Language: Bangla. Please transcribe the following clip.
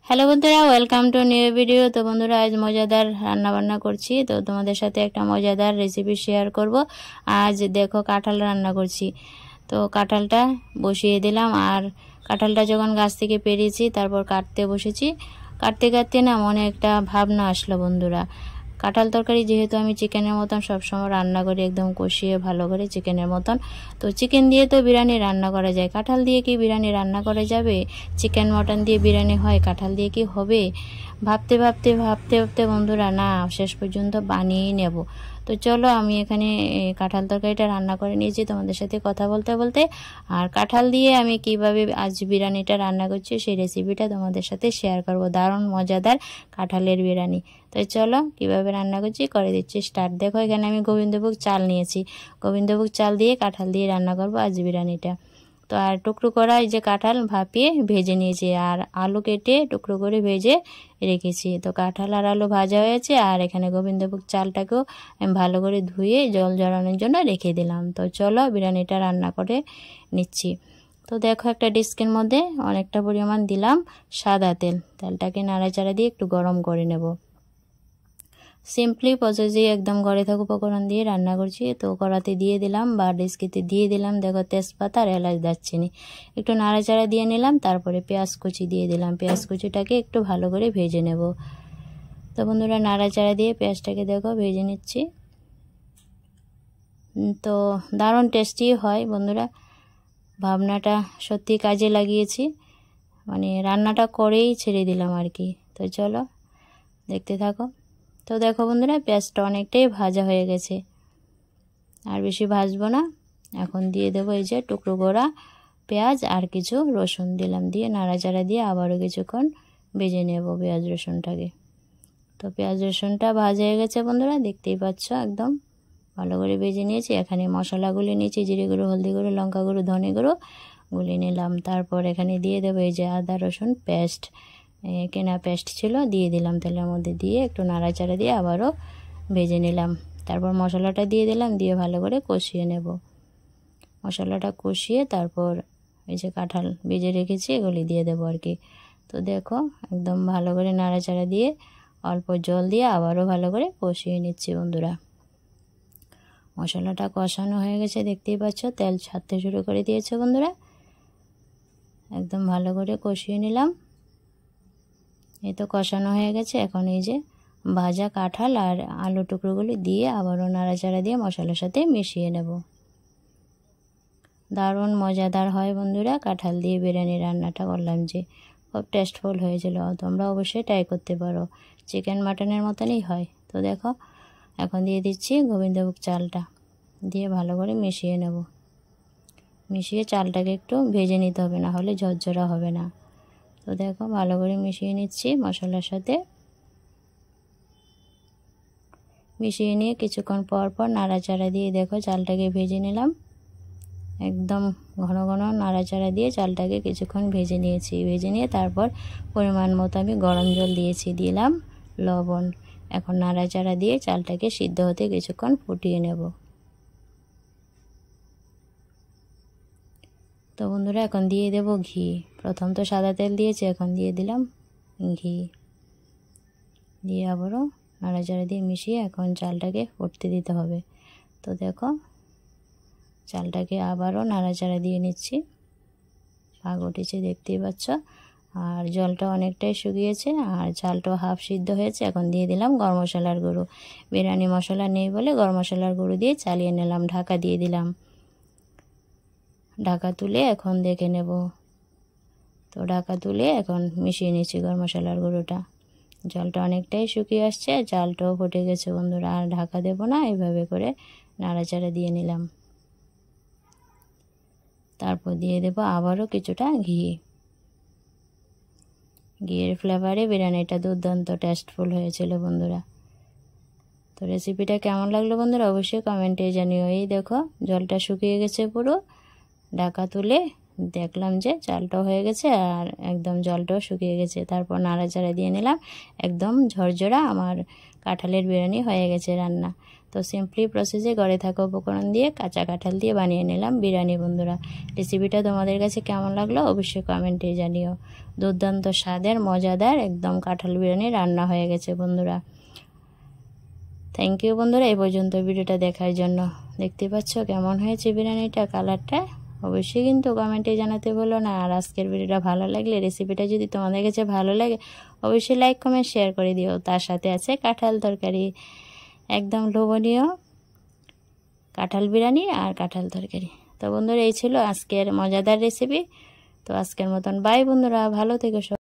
হ্যালো বন্ধুরা, ওয়েলকাম টু নিউ ভিডিও। তো বন্ধুরা, আজ মজাদার রান্না বান্না করছি। তো তোমাদের সাথে একটা মজাদার রেসিপি শেয়ার করব। আজ দেখো কাঁঠাল রান্না করছি। তো কাঁঠালটা বসিয়ে দিলাম, আর কাঁঠালটা যখন গাছ থেকে পেরিয়েছি তারপর কাটতে বসেছি। কাটতে কাটতে না মনে একটা ভাবনা আসলো বন্ধুরা। কাঁঠাল তরকারি যেহেতু আমি চিকেনের মতন সবসময় রান্না করি, একদম কষিয়ে ভালো করে চিকেনের মতন। তো চিকেন দিয়ে তো বিরিয়ানি রান্না করা যায়, কাঁঠাল দিয়ে কি বিরিয়ানি রান্না করা যাবে? চিকেন মটন দিয়ে বিরিয়ানি হয়, কাঁঠাল দিয়ে কি হবে? ভাবতে ভাবতে ভাবতে ভাবতে বন্ধুরা, না শেষ পর্যন্ত বানিয়েই নেব। তো চলো, আমি এখানে কাঁঠাল তরকারিটা রান্না করে নিয়েছি তোমাদের সাথে কথা বলতে বলতে। আর কাঁঠাল দিয়ে আমি কিভাবে আজ বিরিয়ানিটা রান্না করছি সেই রেসিপিটা তোমাদের সাথে শেয়ার করব। দারুণ মজাদার কাঁঠালের বিরিয়ানি। তো চলো কিভাবে রান্না করছি করে দিচ্ছি স্টার্ট। দেখো, এখানে আমি গোবিন্দভোগ চাল নিয়েছি। গোবিন্দভোগ চাল দিয়ে কাঁঠাল দিয়ে রান্না করব আজ বিরিয়ানিটা। তো আর টুকরো করা এই যে কাঁঠাল ভাপিয়ে ভেজে নিয়েছি, আর আলু কেটে টুকরো করে ভেজে রেখেছি। তো কাঁঠাল আর আলু ভাজা হয়েছে, আর এখানে গোবিন্দভোগ চালটাকেও আমি ভালো করে ধুয়ে জল ঝরানোর জন্য রেখে দিলাম। তো চলো বিরিয়ানিটা রান্না করে নিচ্ছি। তো দেখো, একটা ডিস্কের মধ্যে অনেকটা পরিমাণ দিলাম সাদা তেল। তেলটাকে নাড়াচাড়া দিয়ে একটু গরম করে নেব। সিম্পলি প্রসেসে একদম ঘরে থাকা উপকরণ দিয়ে রান্না করছি। তো কড়াতে দিয়ে দিলাম বা ডিস্কিতে দিয়ে দিলাম দেখো তেজপাতা আর এলাচ দারচিনি, একটু নাড়াচাড়া দিয়ে নিলাম। তারপরে পেঁয়াজ কুচি দিয়ে দিলাম। পেঁয়াজ কুচিটাকে একটু ভালো করে ভেজে নেব। তো বন্ধুরা, নাড়াচাড়া দিয়ে পেঁয়াজটাকে দেখো ভেজে নিচ্ছি। তো দারুণ টেস্টি হয় বন্ধুরা, ভাবনাটা সত্যি কাজে লাগিয়েছি, মানে রান্নাটা করেই ছেড়ে দিলাম আর কি। তো চলো দেখতে থাকো। তো দেখো বন্ধুরা, পেঁয়াজটা অনেকটাই ভাজা হয়ে গেছে, আর বেশি ভাজবো না। এখন দিয়ে দেবো এই যে টুকরো করা পেঁয়াজ আর কিছু রসুন দিলাম, দিয়ে নাড়াচাড়া দিয়ে আবারও কিছুক্ষণ ভেজে নেব পেঁয়াজ রসুনটাকে। তো পেঁয়াজ রসুনটা ভাজা হয়ে গেছে বন্ধুরা, দেখতেই পাচ্ছ একদম ভালো করে ভেজে নিয়েছি। এখানে মশলাগুলি নিয়েছি, জিরে গুঁড়ো, হলদি গুঁড়ো, লঙ্কা গুঁড়ো, ধনে গুঁড়ো গুলি নিলাম। তারপর এখানে দিয়ে দেবো এই যে আদা রসুন পেস্ট, কেনা পেস্ট ছিল, দিয়ে দিলাম তেলের মধ্যে, দিয়ে একটু নাড়াচাড়া দিয়ে আবারও ভেজে নিলাম। তারপর মশলাটা দিয়ে দিলাম, দিয়ে ভালো করে কষিয়ে নেব। মশলাটা কষিয়ে তারপর এই যে কাঁঠাল ভেজে রেখেছি এগুলি দিয়ে দেবো আর কি। তো দেখো একদম ভালো করে নাড়াচাড়া দিয়ে অল্প জল দিয়ে আবারও ভালো করে কষিয়ে নিচ্ছি বন্ধুরা। মশলাটা কষানো হয়ে গেছে, দেখতেই পাচ্ছ তেল ছাড়তে শুরু করে দিয়েছে বন্ধুরা। একদম ভালো করে কষিয়ে নিলাম। এই তো কষানো হয়ে গেছে। এখন এই যে ভাজা কাঁঠাল আর আলু টুকরোগুলি দিয়ে আবারও নাড়াচাড়া দিয়ে মশলার সাথে মিশিয়ে নেব। দারুণ মজাদার হয় বন্ধুরা কাঁঠাল দিয়ে বিরিয়ানি রান্নাটা, বললাম যে খুব টেস্টফুল হয়েছিল। তোমরা অবশ্যই ট্রাই করতে পারো, চিকেন মাটনের মতনই হয়। তো দেখো এখন দিয়ে দিচ্ছি গোবিন্দভোগ চালটা, দিয়ে ভালো করে মিশিয়ে নেব। মিশিয়ে চালটাকে একটু ভেজে নিতে হবে, না হলে ঝরঝরা হবে না। তো দেখো ভালো করে মিশিয়ে নিচ্ছি মশলার সাথে। মিশিয়ে নিয়ে কিছুক্ষণ পর পর নাড়াচাড়া দিয়ে দেখো চালটাকে ভেজে নিলাম। একদম ঘন ঘন নাড়াচাড়া দিয়ে চালটাকে কিছুক্ষণ ভেজে নিয়েছি। ভেজে নিয়ে তারপর পরিমাণ মতো আমি গরম জল দিয়েছি, দিলাম লবণ। এখন নাড়াচাড়া দিয়ে চালটাকে সিদ্ধ হতে কিছুক্ষণ ফুটিয়ে নেব। তো বন্ধুরা, এখন দিয়ে দেব ঘি। প্রথম তো সাদা তেল দিয়েছি, এখন দিয়ে দিলাম ঘি, দিয়ে আবারও নাড়াচাড়া দিয়ে মিশিয়ে এখন চালটাকে ফুটতে দিতে হবে। তো দেখো চালটাকে আবারও নাড়াচাড়া দিয়ে নিচ্ছি। পাক উঠেছে দেখতেই পাচ্ছ, আর জলটা অনেকটাই শুকিয়েছে, আর চালটাও হাফ সিদ্ধ হয়েছে। এখন দিয়ে দিলাম গরম মশলার গুঁড়ো। বিরিয়ানি মশলা নেই বলে গরম মশলার গুঁড়ো দিয়ে চালিয়ে নিলাম। ঢাকা দিয়ে দিলাম। ঢাকা তুলে এখন দেখে নেব। তো ঢাকা তুলে এখন মিশিয়ে নিচ্ছি গরম মশলার গুঁড়োটা। জলটা অনেকটাই শুকিয়ে আসছে, চালটাও ফুটে গেছে বন্ধুরা। আর ঢাকা দেব না, এইভাবে করে নাড়াচাড়া দিয়ে নিলাম। তারপর দিয়ে দেব আবারও কিছুটা ঘি। ঘিয়ের ফ্লেভারে বিরিয়ানিটা দুর্দান্ত টেস্টফুল হয়েছিল বন্ধুরা। তো রেসিপিটা কেমন লাগলো বন্ধুরা অবশ্যই কমেন্টে জানিও। এই দেখো জলটা শুকিয়ে গেছে পুরো। ঢাকা তুলে দেখলাম যে চালটা হয়ে গেছে, আর একদম জলটাও শুকিয়ে গেছে। তারপর নাড়াচাড়া দিয়ে নিলাম। একদম ঝরঝরা আমার কাঁঠালের বিরিয়ানি হয়ে গেছে রান্না। তো সিম্পলি প্রসেসে ঘরে থাকা উপকরণ দিয়ে কাঁচা কাঁঠাল দিয়ে বানিয়ে নিলাম বিরিয়ানি বন্ধুরা। রেসিপিটা তোমাদের কাছে কেমন লাগলো অবশ্যই কমেন্টে জানিও। দুর্দান্ত স্বাদের মজাদার একদম কাঁঠাল বিরিয়ানি রান্না হয়ে গেছে বন্ধুরা। থ্যাংক ইউ বন্ধুরা এই পর্যন্ত ভিডিওটা দেখার জন্য। দেখতে পাচ্ছ কেমন হয়েছে বিরিয়ানিটা, কালারটা অবশ্যই কিন্তু কমেন্টে জানাতে ভুলো না। আর আজকের ভিডিওটা ভালো লাগলে, রেসিপিটা যদি তোমাদের কাছে ভালো লাগে অবশ্যই লাইক কমেন্ট শেয়ার করে দিও। তার সাথে আছে কাঁঠাল তরকারি, একদম লোভনীয় কাঁঠাল বিরিয়ানি আর কাঁঠাল তরকারি। তো বন্ধুরা এই ছিল আজকের মজাদার রেসিপি। তো আজকের মতন বাই বন্ধুরা, ভালো থেকো সব।